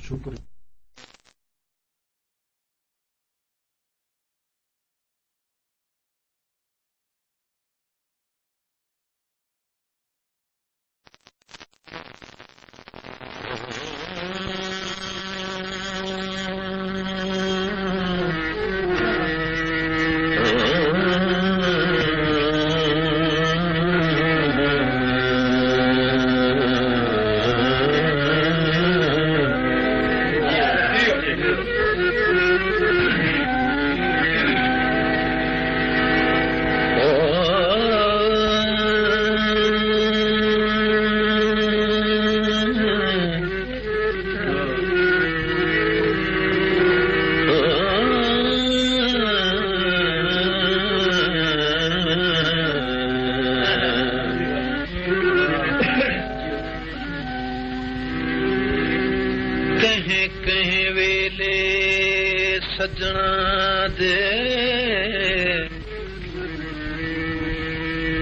शुक्र। सजना दे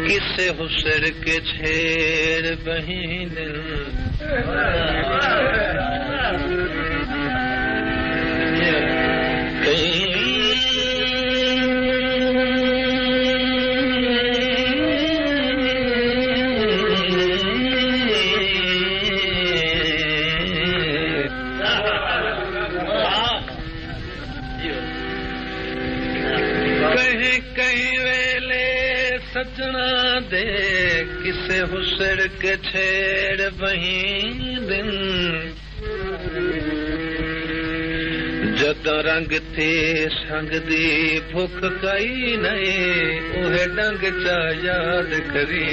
किसे हुसर के छेड़ बहिन सजना दे किसे हुसर के छेड़ बही दिन जद रंग थे संग दी भुख कई नहीं उहे डंग चा याद करी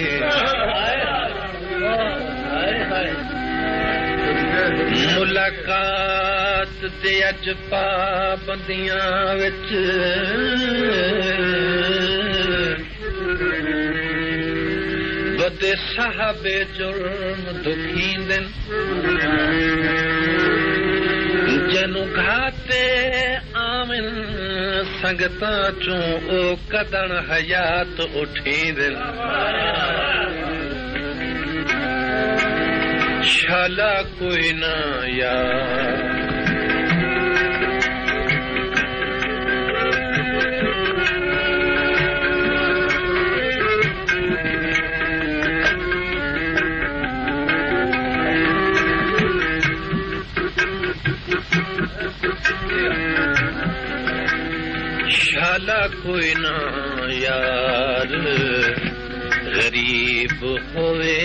मुलाकात दे अज पाबंदियां विच बदे साहबे जुर्म दुखींदन जनु घाते आमिन संगता चो ओ कदन हयात उठींदन शाला कोई ना यार शाला कोई ना यार गरीब होवे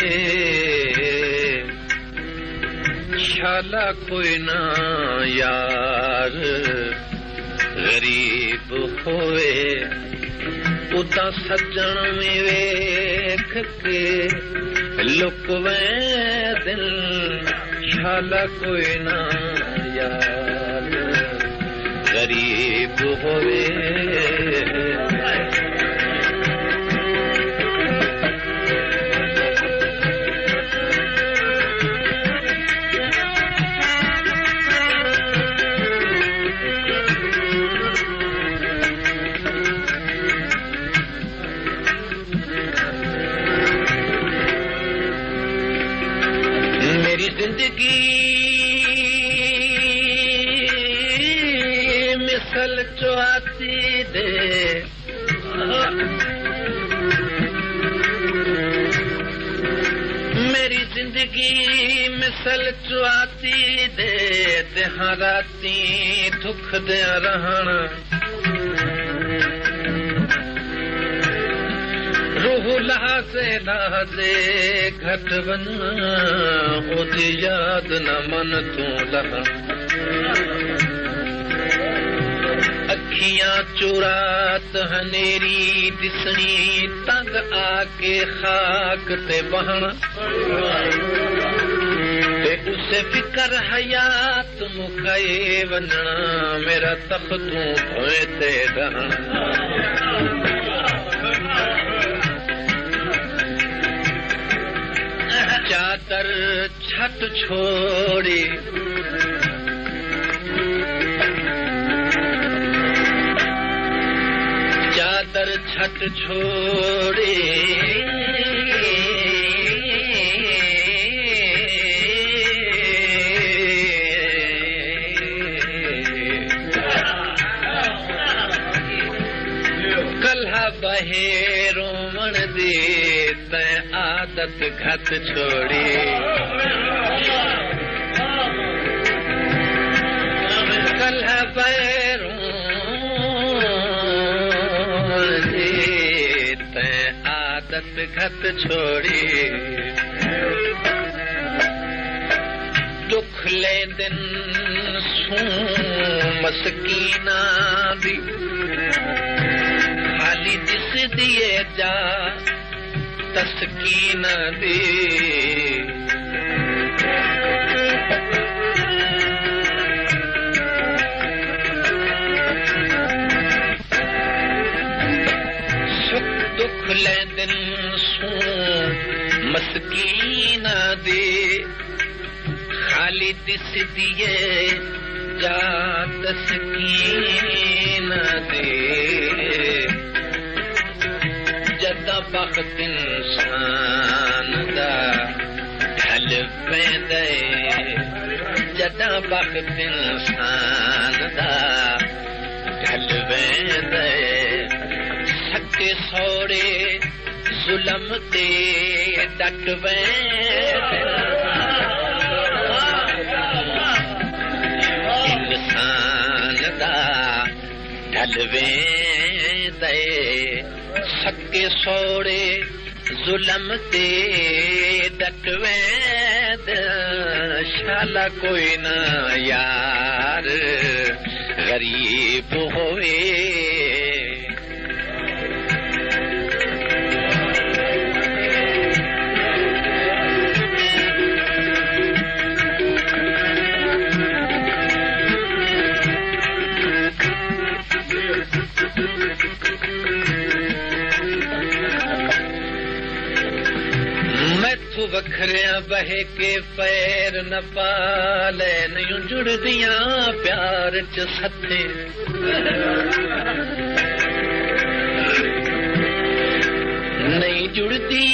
शाला कोई ना यार गरीब होवे उता सज्जन में वेख के लुकवे दिल शाला कोई ना यार गरीब होवे मेरी जिंदगी मिसल चुआती दे मेरी जिंदगी मिसल चुआती दे तेहां राती दुख दे रहन रूह लहाज़े घट वञा ओदी याद न मन तूं लहन अखियां चुरात हनेरी दिसणी तंग आके खाक ते बहन ते उसे फिकर हयात मुकाए वञणा मेरा तख्तूं भोए ते रहन चादर छत छोड़ी चादर छत छोड़ी बहे रोवण दी तैं आदत घट छोड़ी कल्ह बहे रोवण दी तैं आदत घट छोड़ी दुख ले दिन सू मस्कीना दी खाली दिस दिए जा तस्कीना दी सुख दुख ले दिन सू मस्कीना दी खाली दिस दिए जा तस्कीना दे जदा बख्त इंसान दा ढल पैंदे जदा बख्त इंसान दा ढल पैंदे सके सौरे जुलम ते डट पैंदे ढलवे दे सके सोड़े जुलम ते डटवे शाला कोई ना यार गरीब होवे वखरिया बहे के पैर न पाले नहीं जुड़दियां प्यार च सथे नहीं जुड़दी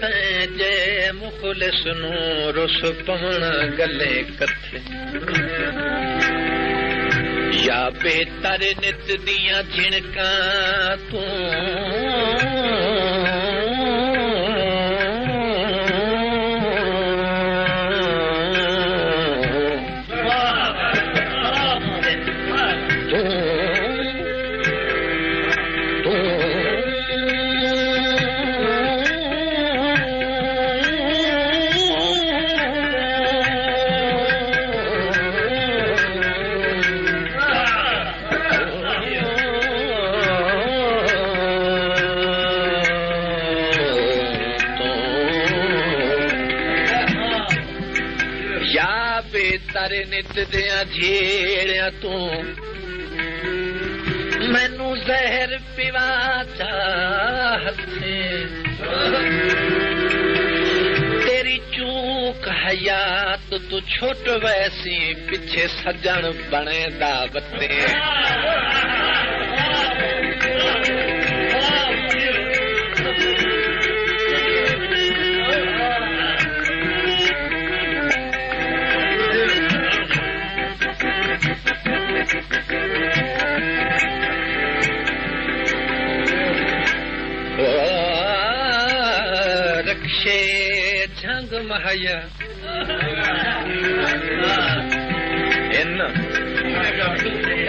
तैं जे मुखलिस नू रुस पवना गले कथे या बेतर नित दियां झिणकां तू तारे नित दिया झेड़िया तू मैनू जहर पिवा चाहते तेरी चूक हयात तू छोट वैसी पिछे सजन बने दावते रक्षे झंग महया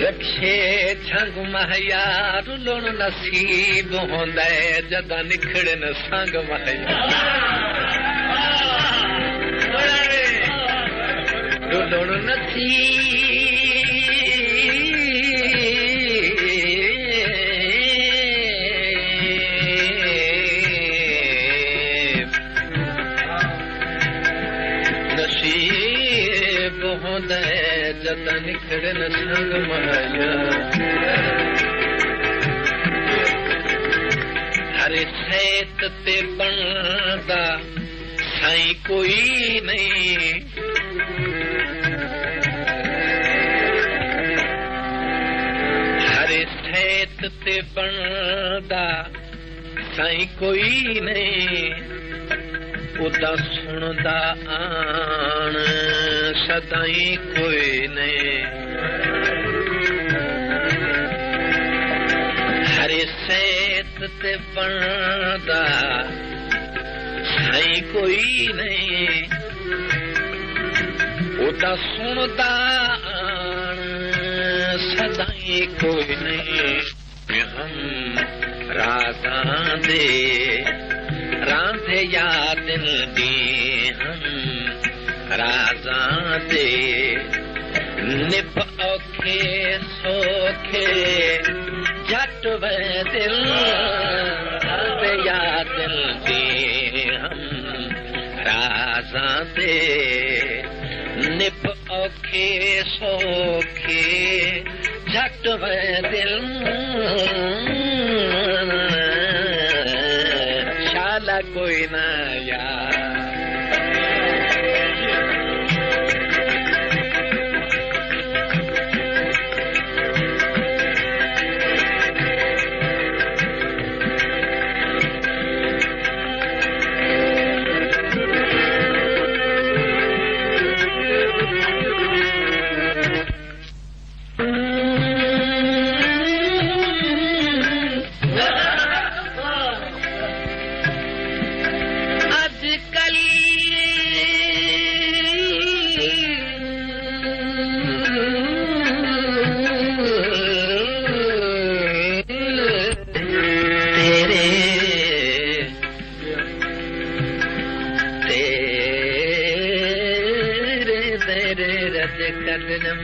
रक्षे झंग महया रुलण नसीब होंदा जदा निखड़न संग महया रुलण नसीब होंदा जदा निखड़न संग महया हरे सैत ते बनदा साईं कोई नहीं हरे सैत ते बनदा साईं कोई नहीं उदा सुनदा आन सदाई कोई नहीं हरे सैत वास्ते बनदा साईं कोई नहीं ओदा सुनदा सदाई कोई नहीं हम राजां दे रांधे या दिल दी हम राजां दे निप औखे सोखे जट वे दिल रांधे या दिल दी हम राजां दे निप औखे सोखे जट वे दिल शाला कोई ना यार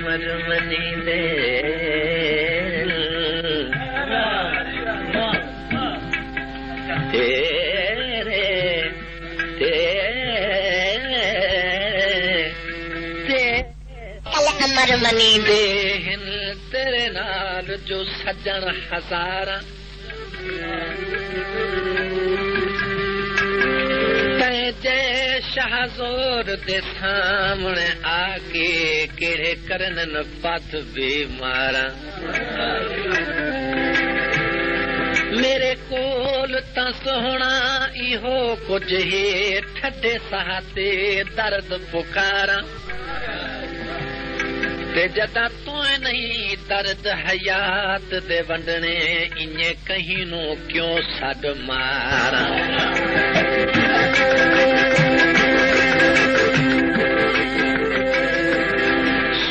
मरमनी दे तेरे मरमनी दे तेरे नाल जो सज्जन हजारा जे शहजोर दे सामने आके केड़े करन पथ बीमारा मेरे कोल तां सोहना इहो कुछ ही ठड्डे साहते दर्द पुकारा ते जदा तू नहीं दर्द हयात दे वंडने इन्ने कहीं नू क्यों सद मारा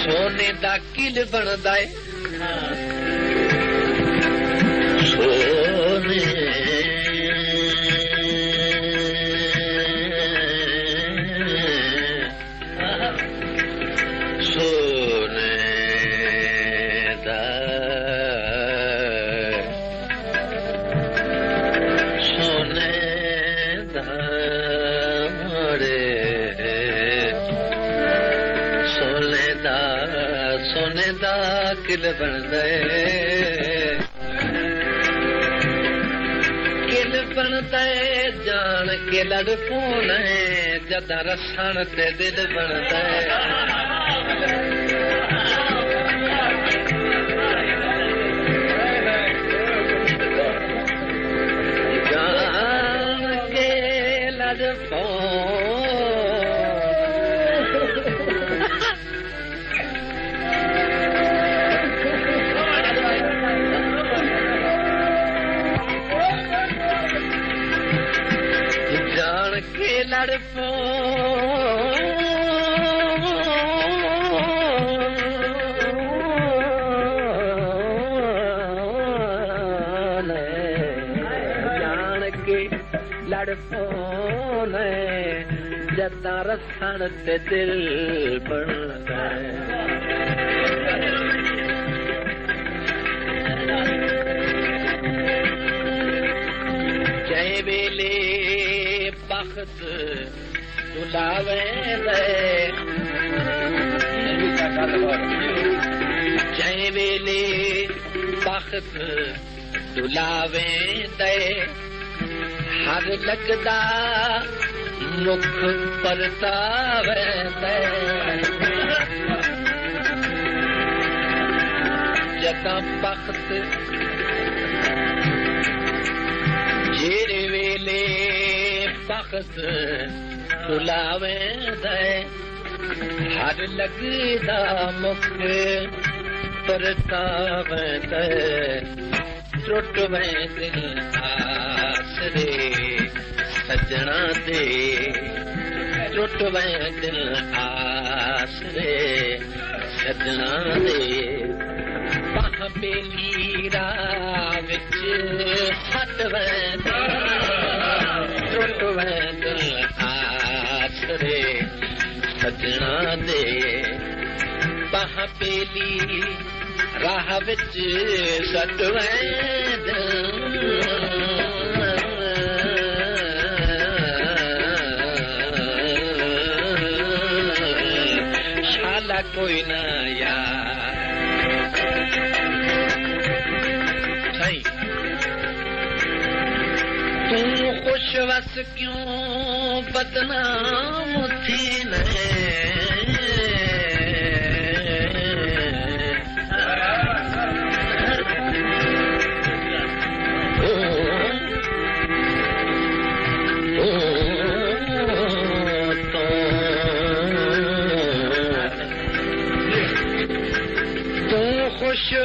सोने दा किल बनदा है सोने सोने दा सोने दा सोने दा किल बनदा जान के लड़ पोने जदा रसण ते दिल बनदा जान के लड़ लड़पो जान के लड़पो ने जदा रसण ते दिल बनदा जय वेले बख्त दुलावे जय वेले बख्त दुलावे दे हर लगदा मुख परतावे दे जदा बख्त जेरे वेले बख्त दुलावे दे हर लगदा मुख परतावे दे ਟੁੱਟ ਵੇ ਦਿਲ ਆਸਰੇ ਸੱਜਣਾ ਦੇ ਟੁੱਟ ਵੇ ਦਿਲ ਆਸਰੇ ਸੱਜਣਾ ਦੇ ਬਾਹ ਬੇਲੀ ਰਾਹ ਵਿੱਚ ਸੱਟ ਵੇ ਟੁੱਟ ਵੇ ਦਿਲ ਆਸਰੇ ਸੱਜਣਾ ਦੇ ਬਾਹ ਬੇਲੀ ਰਾਹ ਵਿੱਚ ਸੱਟ ਵੇ ਸ਼ਾਲਾ ਕੋਈ ਨਾ ਯਾਰ ਸਹੀ ਤੂੰ ਖੁਸ਼ ਵਸ ਕਿਉਂ ਬਦਨਾਮ ਥੀ ਨੇ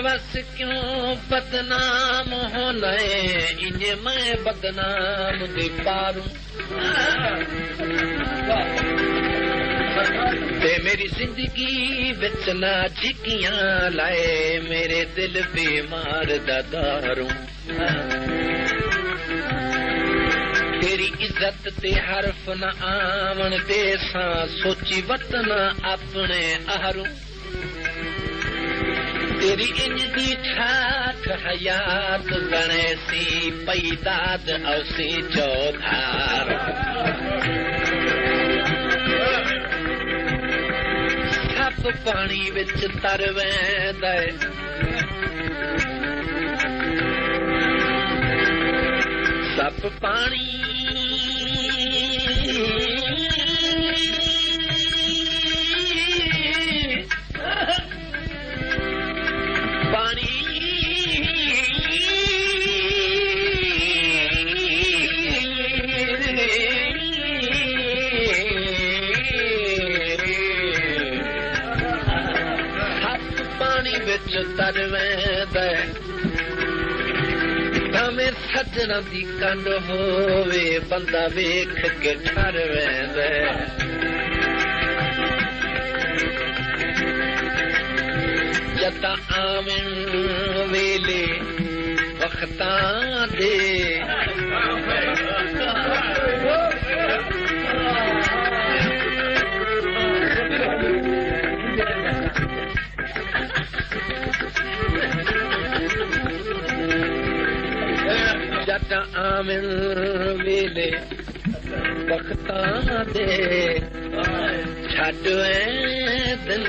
बस क्यों बदनाम होना इन्हें मैं बदनाम दे पारूं ते मेरी जिंदगी बिच ना झिकियां लाए मेरे दिल बीमार दा दारूं तेरी इज्जत ते हरफ न आवन दे सा सोची वतना अपने आहरूं तेरी इंज दी ठाठ हयात बने सी पैदाद औसी चौधार सप पानी विच तर वेंदे सप पानी तर वेंदे भावें सजना दी कंड होवे बंदा वेख के ठर वेंदे जता आवन वेले वक्तां दे जट आमिन वेले वक्तां दे छड़ दिन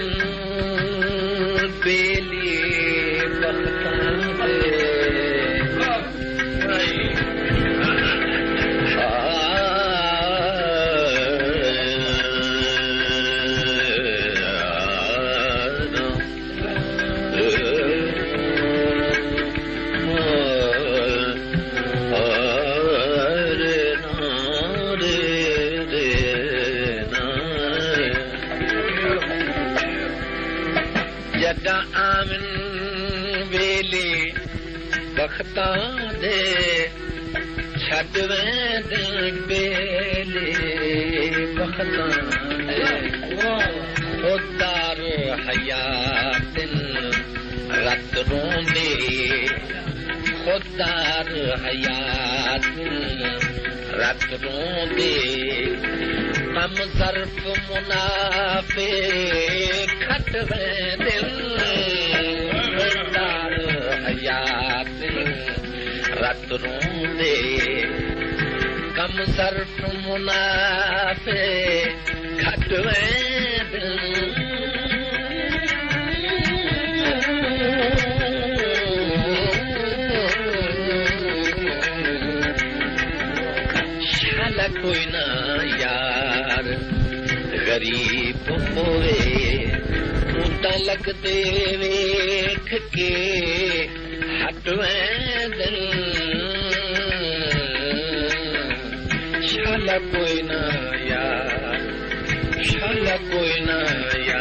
बेली वक्तां दे आमिन वेले वक्तां दे छड़ वेंदे बेले वक्तां दे खुदार हयातिन रत रोंदे खुदार हयातिन रत रोंदे कम ज़र्फ़ मुनाफ़े खट वेंदे खुदार हयातिन रत रोंदे कम ज़र्फ़ मुनाफ़े खट वेंदे शाला कोई ना यार गरीब होए मुंडा लगदे वेख के हट वेंदे शाला कोई ना यार शाला कोई ना यार